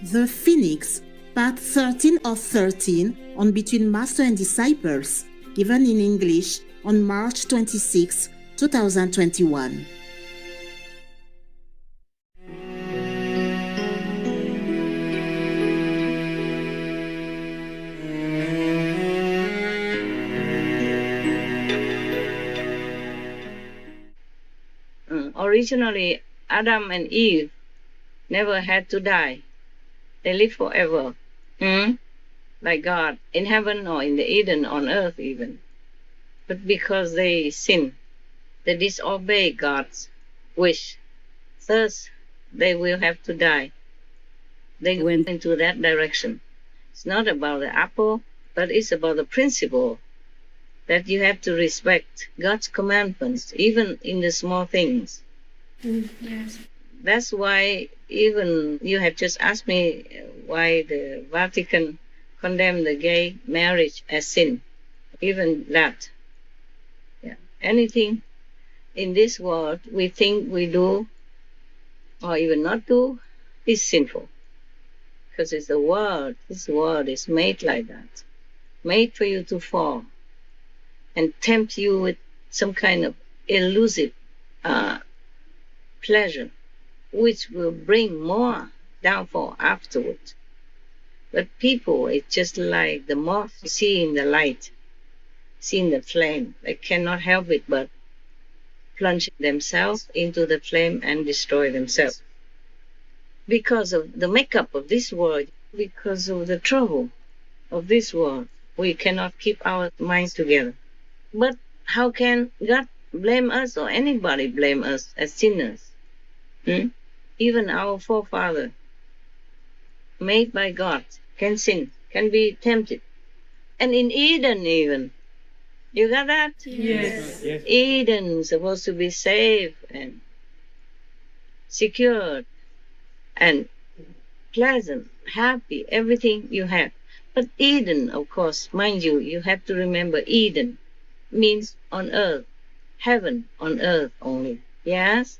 The Phoenix, part 13 of 13 on Between Master and Disciples, given in English on March 26, 2021. Originally, Adam and Eve never had to die. They live forever, like God, in heaven or in the Eden, on earth even. But because they sin, they disobey God's wish, thus they will have to die. They went into that direction. It's not about the apple, but it's about the principle that you have to respect God's commandments, even in the small things. Yes. That's why even you have just asked me why the Vatican condemned the gay marriage as sin. Even that. Yeah. Anything in this world we think we do or even not do is sinful. Because it's the world. This world is made like that. Made for you to fall and tempt you with some kind of elusive pleasure, which will bring more downfall afterward. But people, it's just like the moth seeing the light, seeing the flame. They cannot help it but plunge themselves into the flame and destroy themselves. Because of the makeup of this world, because of the trouble of this world, we cannot keep our minds together. But how can God blame us or anybody blame us as sinners? Even our forefather, made by God, can sin, can be tempted. And in Eden even. You got that? Yes. Yes. Eden is supposed to be safe and secured and pleasant, happy, everything you have. But Eden, of course, mind you, you have to remember Eden means on earth, heaven on earth only. Yes?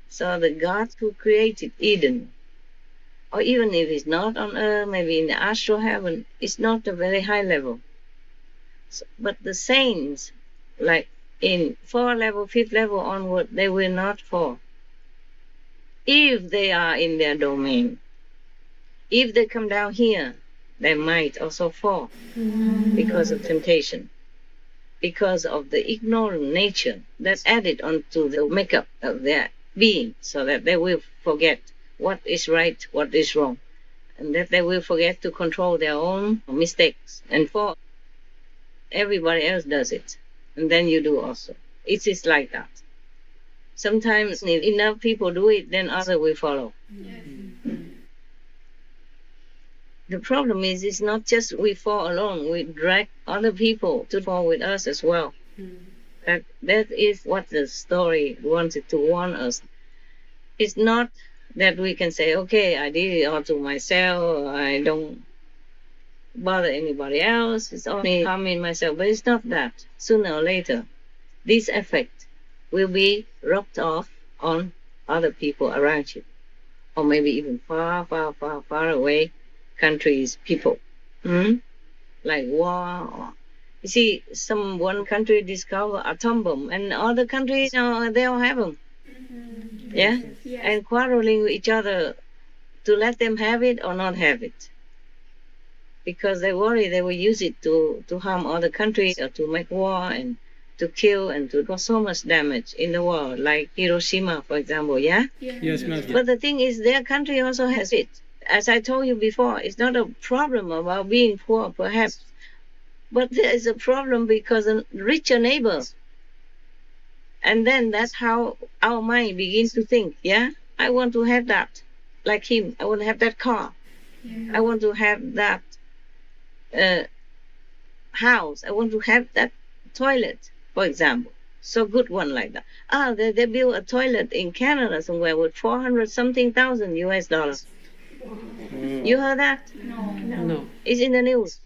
So the God who created Eden, or even if it's not on earth, maybe in the astral heaven, it's not a very high level. So, but the saints, like in 4th level, 5th level onward, they will not fall. If they are in their domain. If they come down here, they might also fall because of temptation, because of the ignorant nature that added onto the makeup of their being, so that they will forget what is right, what is wrong, and that they will forget to control their own mistakes and fall. Everybody else does it, and then you do also. It is like that. Sometimes if enough people do it, then others will follow. The problem is, it's not just we fall alone, we drag other people to fall with us as well. That is what the story wanted to warn us. It's not that we can say, okay, I did it all to myself, I don't bother anybody else, it's only harming myself. But it's not that. Sooner or later, this effect will be rubbed off on other people around you, or maybe even far, far, far, far away countries, people. Like war. Or, you see, one country discover atom bomb, and other countries, they all have them. Yeah? Yes. And quarreling with each other to let them have it or not have it. Because they worry they will use it to harm other countries or to make war and to kill and to cause so much damage in the world, like Hiroshima, for example, yeah? Yes, ma'am. But the thing is, their country also has it. As I told you before, it's not a problem about being poor, perhaps, but there is a problem because a richer neighbor. And then that's how our mind begins to think, yeah? I want to have that, like him. I want to have that car. I want to have that house. I want to have that toilet, for example. So good one like that. They built a toilet in Canada somewhere with 400-something thousand US dollars. You heard that? No. It's in the news.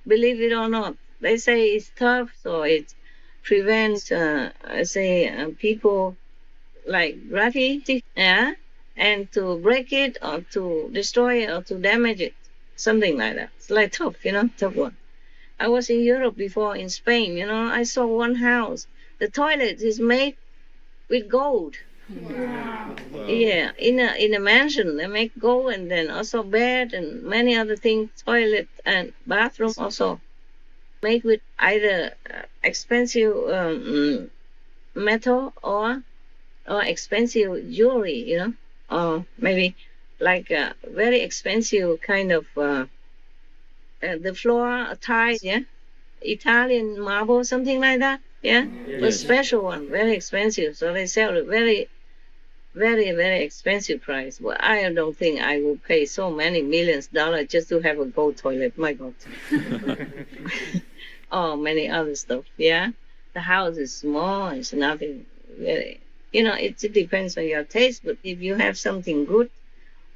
Believe it or not. They say it's tough, so it prevents, people like graffiti, yeah, and to break it or to destroy it or to damage it, something like that. It's like tough, tough one. I was in Europe before, in Spain, I saw one house. The toilet is made with gold. Wow. Yeah, in a mansion they make gold, and then also bed and many other things, toilet and bathroom also made with either expensive metal or expensive jewelry, or maybe like a very expensive kind of the floor tile, yeah, Italian marble, something like that, yeah, a special one, very expensive. So they sell it very, very, very expensive price. Well, I don't think I will pay so many $millions just to have a gold toilet. My God. Oh, many other stuff. Yeah, the house is small. It's nothing very. It depends on your taste. But if you have something good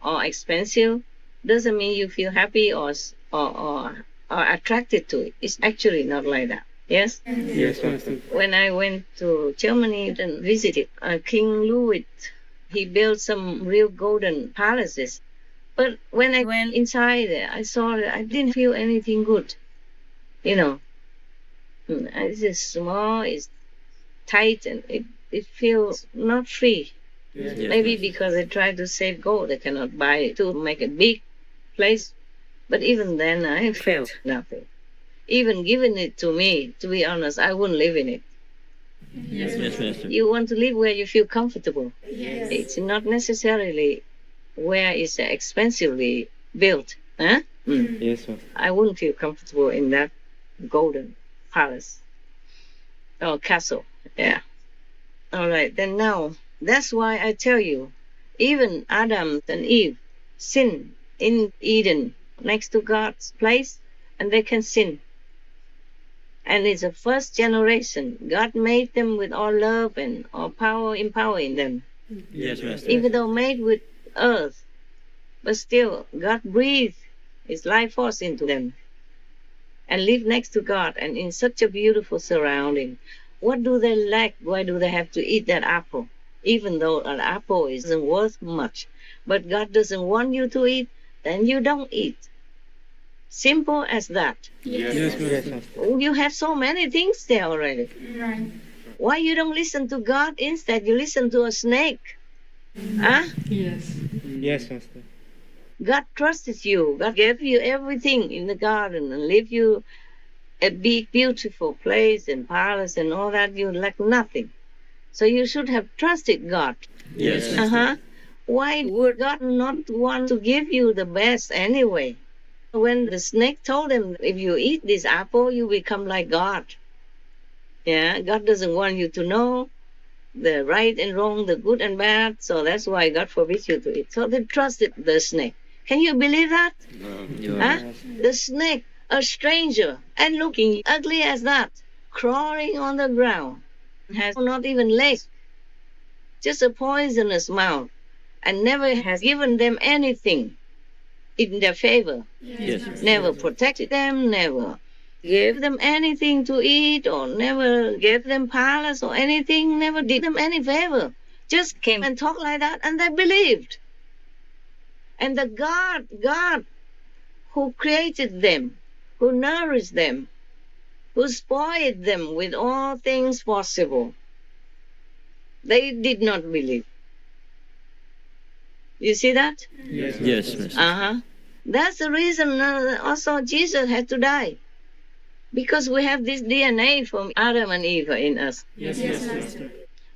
or expensive, doesn't mean you feel happy or attracted to it. It's actually not like that. Yes. Yes, Master. When I went to Germany and visited King Louis, he built some real golden palaces. But when I went inside there, I saw that I didn't feel anything good. It's just small, it's tight, and it feels not free. Yes, Maybe Master. because they try to save gold, they cannot buy it to make a big place. But even then, I felt nothing. Even giving it to me, to be honest, I wouldn't live in it. Yes. Yes, Master. You want to live where you feel comfortable. Yes. It's not necessarily where it's expensively built. Huh? Yes, Master. I wouldn't feel comfortable in that golden palace or castle. Yeah. All right. Then now, that's why I tell you, even Adam and Eve sinned in Eden next to God's place, and they can sin. And it's the first generation. God made them with all love and all power, empowering them. Yes, Master. Even though made with earth, but still God breathed His life force into them and live next to God and in such a beautiful surrounding. What do they lack? Why do they have to eat that apple? Even though an apple isn't worth much. But God doesn't want you to eat, then you don't eat. Simple as that. Yes, Master. You have so many things there already. Right. Why you don't listen to God? Instead, you listen to a snake. Huh? Yes. Yes, Master. God trusted you. God gave you everything in the garden and leave you a big, beautiful place and palace and all that. You lack nothing. So you should have trusted God. Yes, Master. Uh-huh. Why would God not want to give you the best anyway? When the snake told him, if you eat this apple, you become like God. Yeah, God doesn't want you to know the right and wrong, the good and bad. So that's why God forbids you to eat. So they trusted the snake. Can you believe that? Huh? The snake, a stranger, and looking ugly as that, crawling on the ground, has not even legs, just a poisonous mouth, and never has given them anything in their favor. Yes, Master. Never protected them, never gave them anything to eat, or never gave them palace or anything, never did them any favor. Just came and talked like that, and they believed. And the God who created them, who nourished them, who spoiled them with all things possible, they did not believe. You see that? Yes, Master. Uh-huh. That's the reason also Jesus had to die. Because we have this DNA from Adam and Eve in us. Yes, Master.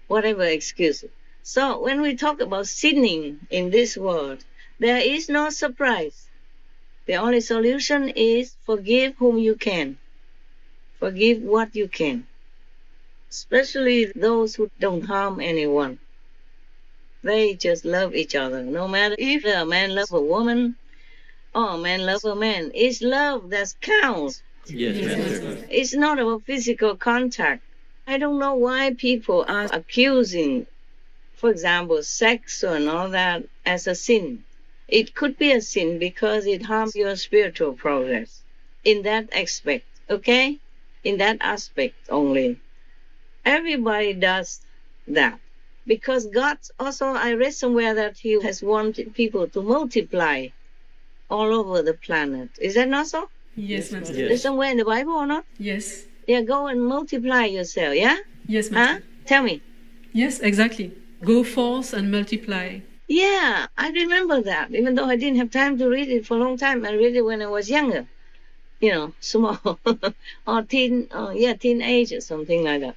Whatever excuse. So when we talk about sinning in this world, there is no surprise. The only solution is forgive whom you can. Forgive what you can. Especially those who don't harm anyone. They just love each other. No matter if a man loves a woman or a man loves a man. It's love that counts. Yes, Master. It's not about physical contact. I don't know why people are accusing, for example, sex and all that as a sin. It could be a sin because it harms your spiritual progress in that aspect, okay? In that aspect only. Everybody does that. Because God also, I read somewhere that He has wanted people to multiply all over the planet. Is that not so? Yes, Master. Yes. Is somewhere in the Bible or not? Yes. Yeah, go and multiply yourself, yeah? Yes, Huh? Master. Tell me. Yes, exactly. Go forth and multiply. Yeah, I remember that. Even though I didn't have time to read it for a long time, I read it when I was younger. You know, small or teenage or something like that.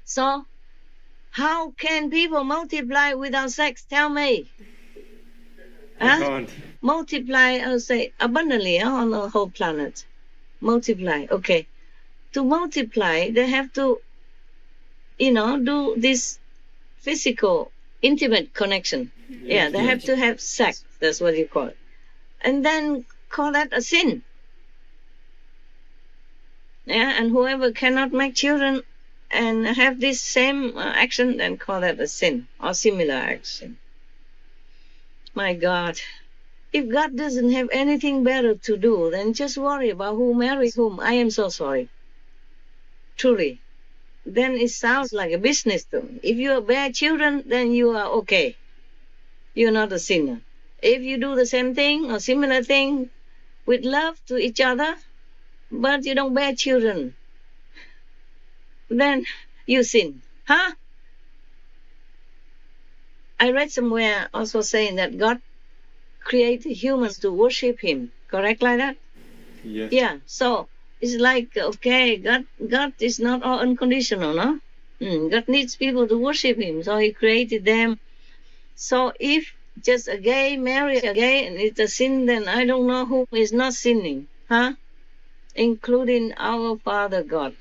So, how can people multiply without sex? Tell me. Huh? Multiply, I'll say, abundantly on the whole planet. Multiply, okay. To multiply, they have to, do this physical, intimate connection. Yeah, they have to have sex. That's what you call it. And then call that a sin. Yeah, and whoever cannot make children and have this same action, then call that a sin or similar action. My God. If God doesn't have anything better to do, then just worry about who marries whom. I am so sorry. Truly. Then it sounds like a business to me. If you bear children, then you are okay. You're not a sinner. If you do the same thing or similar thing with love to each other, but you don't bear children, then you sin. Huh? I read somewhere also saying that God created humans to worship Him. Correct like that? Yes. Yeah. So it's like, okay, God is not all unconditional, no? God needs people to worship Him, so He created them. So if just a gay marry a gay and it's a sin, then I don't know who is not sinning, huh? Including our Father God.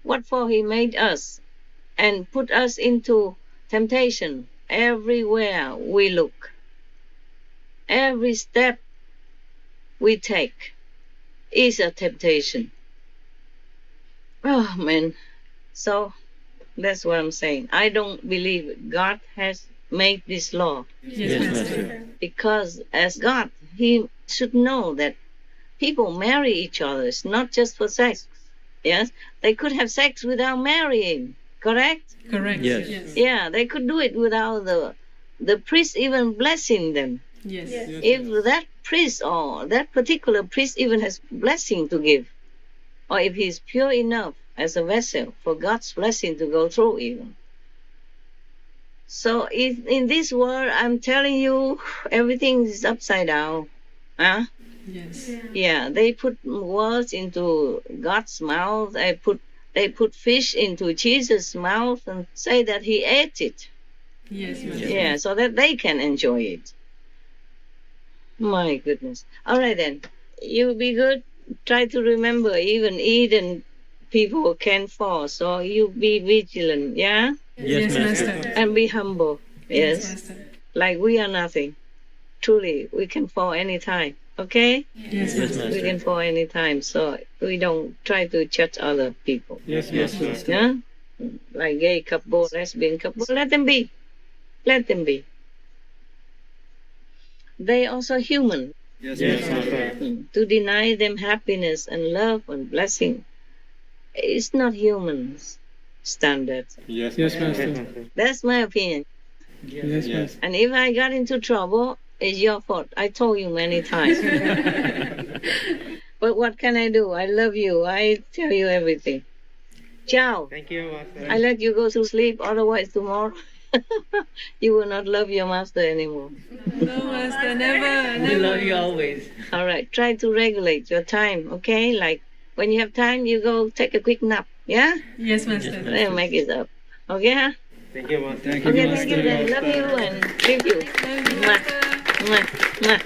What for He made us and put us into temptation everywhere we look. Every step we take is a temptation. Oh, man. So that's what I'm saying. I don't believe God has made this law. Yes, Master. Because as God, He should know that people marry each other. It's not just for sex. Yes? They could have sex without marrying. Correct? Correct. Yes. Yeah, they could do it without the priest even blessing them. Yes. If that priest or that particular priest even has blessing to give, or if he's pure enough as a vessel for God's blessing to go through even. So in this world, I'm telling you, everything is upside down. Huh? Yes. Yeah, they put words into God's mouth. They put fish into Jesus' mouth and say that He ate it. Yes, Master. Yeah, so that they can enjoy it. My goodness. All right then. You be good. Try to remember, even Eden people can fall. So you be vigilant, yeah? Yes, Master. And be humble. Yes. Master. Like we are nothing. Truly, we can fall anytime. Okay? Yes, Yes, Master. We can fall anytime. So we don't try to judge other people. Yes, Yes, Master. Master. Yeah? Like gay couple, lesbian couple. Let them be. Let them be. They also human. Yes, Yes, Master. To deny them happiness and love and blessing, it's not human standard. Yes, Master. That's my opinion. Yes, Yes. And if I got into trouble, it's your fault. I told you many times. But what can I do? I love you. I tell you everything. Ciao. Thank you, Master. I let you go to sleep, otherwise tomorrow you will not love your master anymore. No, Master. Never. We Never. love you always. All right, try to regulate your time, okay? Like when you have time, you go take a quick nap, yeah? Yes, Master. Then make it up, okay? Huh? Thank you, Master. Thank Okay, thank you. Then love you and leave you. Love you, Mwah. Master. Mwah, mwah.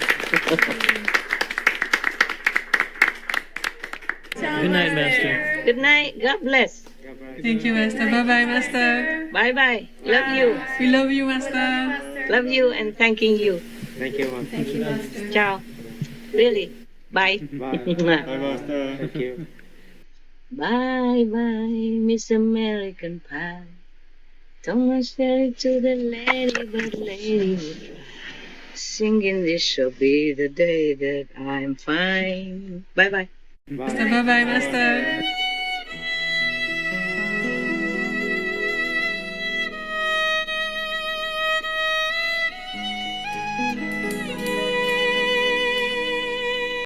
Good night, Master. Good night. God bless. Thank you, Master. Bye-bye, Master. Bye bye. Love you. We love you, Master. Love you and thanking you. Thank you, Master. Ciao. Really. Bye. Bye. Mwah. Bye, Master. Thank you. Bye bye, Miss American Pie. Don't want to tell it to the lady, but lady will try. Singing this shall be the day that I'm fine. Bye bye. Bye. Master. Bye-bye, Master.